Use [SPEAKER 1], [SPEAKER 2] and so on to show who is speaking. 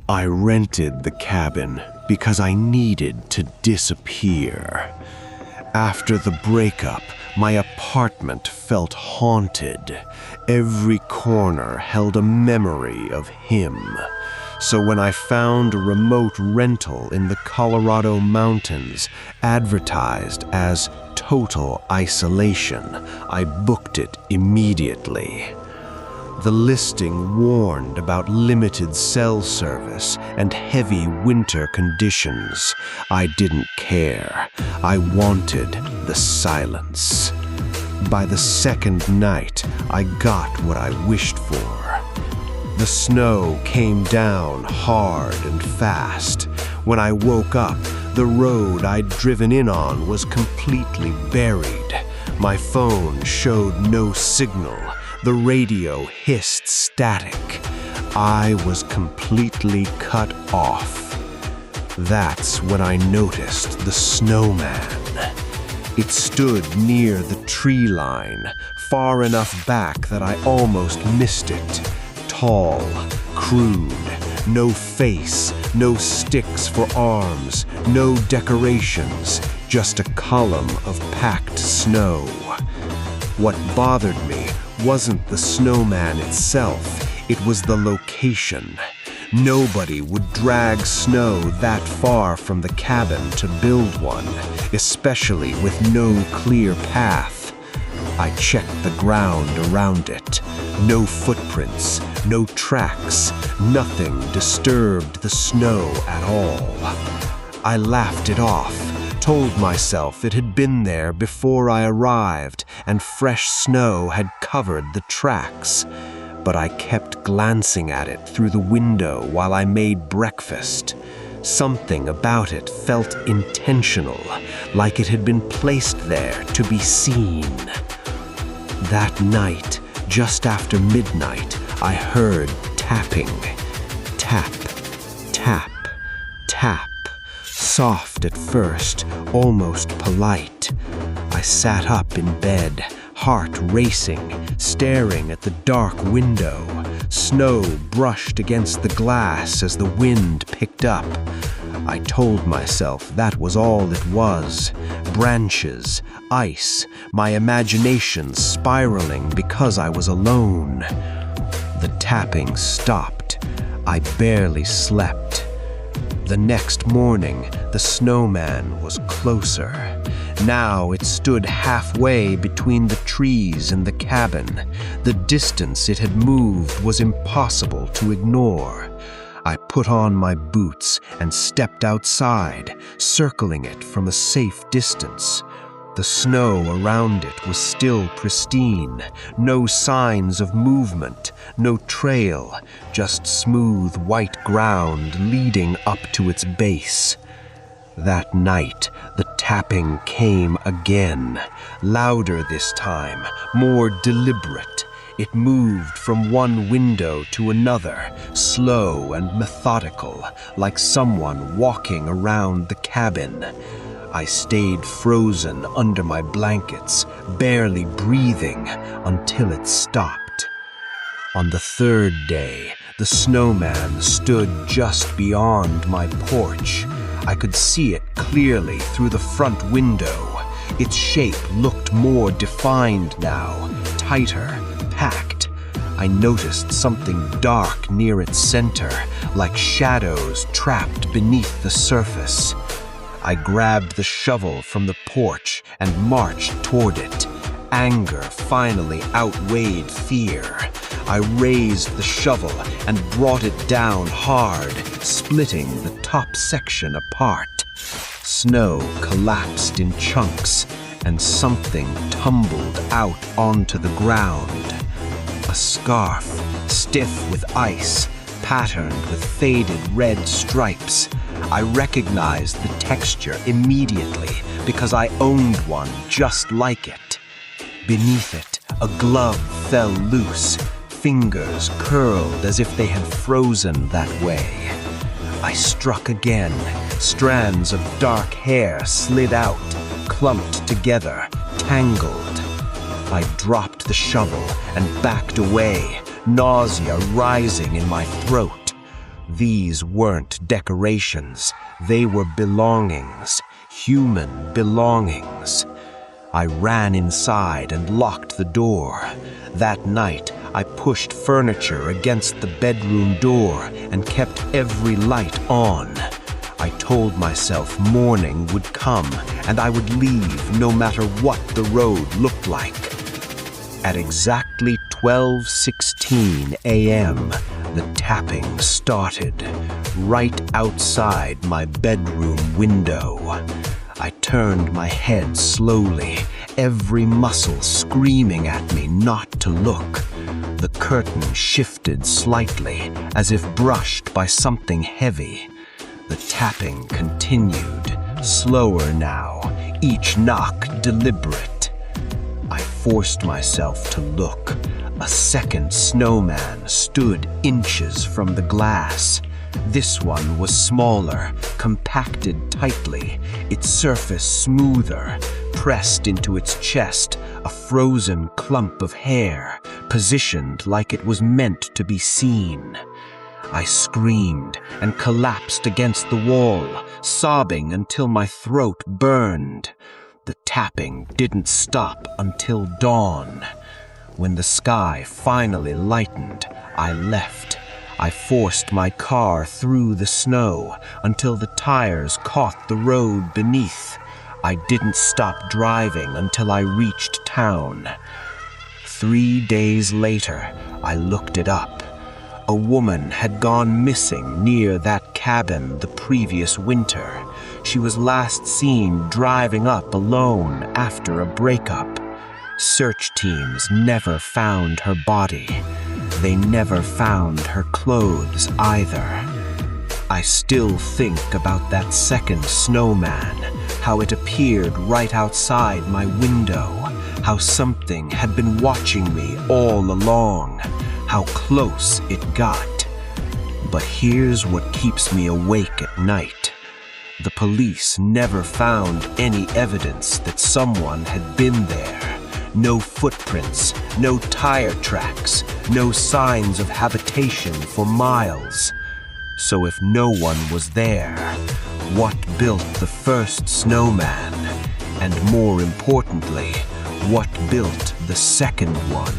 [SPEAKER 1] I rented the cabin because I needed to disappear. After the breakup, my apartment felt haunted. Every corner held a memory of him. So when I found a remote rental in the Colorado mountains advertised as total isolation, I booked it immediately. The listing warned about limited cell service and heavy winter conditions. I didn't care. I wanted the silence. By the second night, I got what I wished for. The snow came down hard and fast. When I woke up, the road I'd driven in on was completely buried. My phone showed no signal. The radio hissed static. I was completely cut off. That's when I noticed the Snowman. It stood near the tree line, far enough back that I almost missed it. Tall, crude, no face, no sticks for arms, no decorations, just a column of packed snow. What bothered me wasn't the snowman itself, it was the location. Nobody would drag snow that far from the cabin to build one, especially with no clear path. I checked the ground around it. No footprints, no tracks, nothing disturbed the snow at all. I laughed it off, told myself it had been there before I arrived and fresh snow had covered the tracks. But I kept glancing at it through the window while I made breakfast. Something about it felt intentional, like it had been placed there to be seen. That night, just after midnight, I heard tapping. Tap, tap, tap. Soft at first, almost polite. I sat up in bed, heart racing, staring at the dark window. Snow brushed against the glass as the wind picked up. I told myself that was all it was. Branches, ice, my imagination spiraling because I was alone. The tapping stopped. I barely slept. The next morning, the snowman was closer. Now it stood halfway between the trees and the cabin. The distance it had moved was impossible to ignore. I put on my boots and stepped outside, circling it from a safe distance. The snow around it was still pristine, no signs of movement, no trail, just smooth white ground leading up to its base. That night, the tapping came again, louder this time, more deliberate. It moved from one window to another, slow and methodical, like someone walking around the cabin. I stayed frozen under my blankets, barely breathing, until it stopped. On the third day, the snowman stood just beyond my porch. I could see it clearly through the front window. Its shape looked more defined now, tighter, packed. I noticed something dark near its center, like shadows trapped beneath the surface. I grabbed the shovel from the porch and marched toward it. Anger finally outweighed fear. I raised the shovel and brought it down hard, splitting the top section apart. Snow collapsed in chunks, and something tumbled out onto the ground. A scarf, stiff with ice, patterned with faded red stripes. I recognized the texture immediately because I owned one just like it. Beneath it, a glove fell loose, fingers curled as if they had frozen that way. I struck again. Strands of dark hair slid out, clumped together, tangled. I dropped the shovel and backed away, nausea rising in my throat. These weren't decorations, they were belongings, human belongings. I ran inside and locked the door. That night, I pushed furniture against the bedroom door and kept every light on. I told myself morning would come and I would leave no matter what the road looked like. At exactly 12:16 a.m., the tapping started, right outside my bedroom window. I turned my head slowly, every muscle screaming at me not to look. The curtain shifted slightly, as if brushed by something heavy. The tapping continued, slower now, each knock deliberate. I forced myself to look. A second snowman stood inches from the glass. This one was smaller, compacted tightly, its surface smoother, pressed into its chest, a frozen clump of hair, positioned like it was meant to be seen. I screamed and collapsed against the wall, sobbing until my throat burned. The tapping didn't stop until dawn. When the sky finally lightened, I left. I forced my car through the snow until the tires caught the road beneath. I didn't stop driving until I reached town. 3 days later, I looked it up. A woman had gone missing near that cabin the previous winter. She was last seen driving up alone after a breakup. Search teams never found her body. They never found her clothes either. I still think about that second snowman, how it appeared right outside my window, how something had been watching me all along, how close it got. But here's what keeps me awake at night. The police never found any evidence that someone had been there. No footprints, no tire tracks, no signs of habitation for miles. So if no one was there, what built the first snowman? And more importantly, what built the second one?